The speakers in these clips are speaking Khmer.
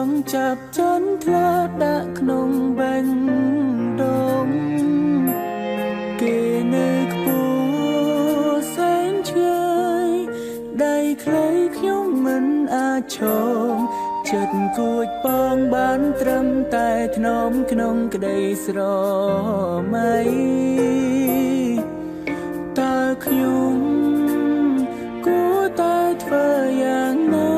ងចាប់ចន្ទថ្លាដាក់ក្នុងបាញ់ដងគេនៅខ្ពស់សែនឆ្ងាយដៃខ្លីខ្ញុំមិនអាចឈរចិត្តគួចបងបានត្រឹមតែថ្នមក្នុងក្តីស្រមៃតើខ្ញុំគួរតែធ្វើយ៉ាងណា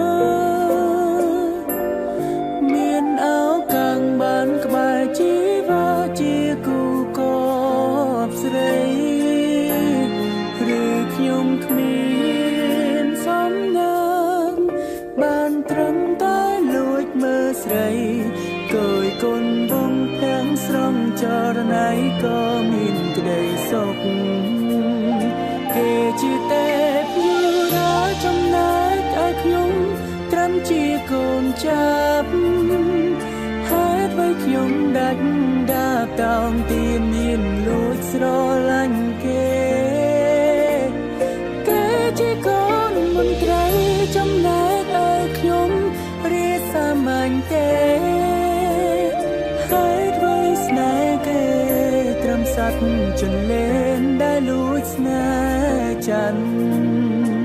មានអោកាំងបានក្បែរជីវាជាគូកបស្រីឬខ្ញុំគ្មានសំណាងបានត្រឹមតែលួចមើលស្រីគយគុណបងទាំងស្រងចរណៃក៏មានក្តីសុខគេជាទេពយូរាចំណែកឲ្យខ្ញុំត្រឹមជាកូនចាប់ហេតុអ្វីខ្ញុំដាច់ដាបតោងទានមានលួចស្រឡាញ់គេជាកូនមន្ត្រីចំណែកឲ្យខ្ញុំរាសាមញ្ញទេហើយអ្វីស្នេហ៍គេត្រឹមសត្វចន្លេនដែលលួចស្នេហ៍ច័ន្ទ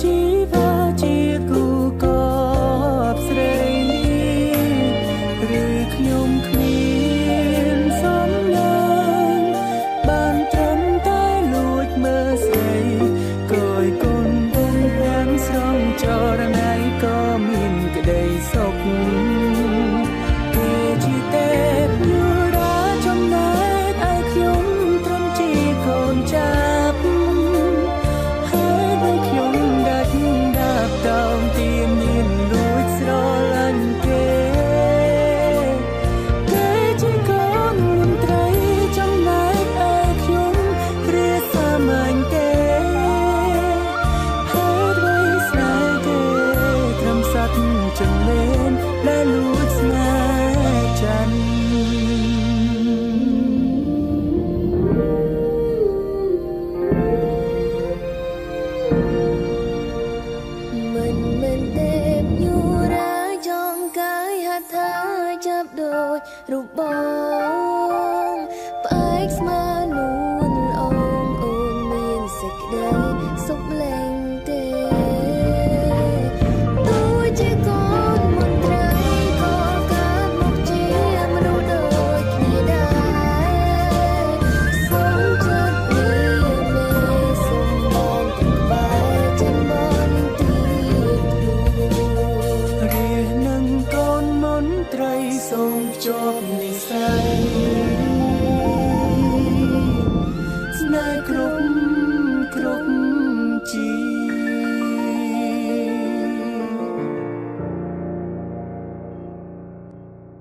ជីវាជាគូកបស្រីឬខ្ញុំគ្មានសំណាងបានត្រឹមតែលួចមើលស្រីគយគុណបងទាំងស្រងចរណៃក៏មានក្តីសុខគេជាទេពយូរាចំណែកឲ្យខ្ញុំត្រឹមជាកូនចាប់តោងទានមានលួចស្រឡាញ់គេជាកូនមន្ត្រីចំណែកឲ្យខ្ញុំរាសាមញ្ញទេហើយអ្វីស្នេហ៍គេត្រឹមសត្វចន្លេនដែលលួចស្នេហ៍ច័ន្ទដូចរូបបងផ្អែកស្មើនួនល្អងអូនមានសេចក្តីសុខលែងទេទោះជាកូនមន្ត្រីក៏កើតមកជាមនុស្សដូចគ្នាដែរសូមចិត្តពីមេសូមបងទាំងក្បែរចិនបនទីរានឹងកូនមន្ត្រីសូមជាប់និស្ស័យស្នេហ៍គ្រប់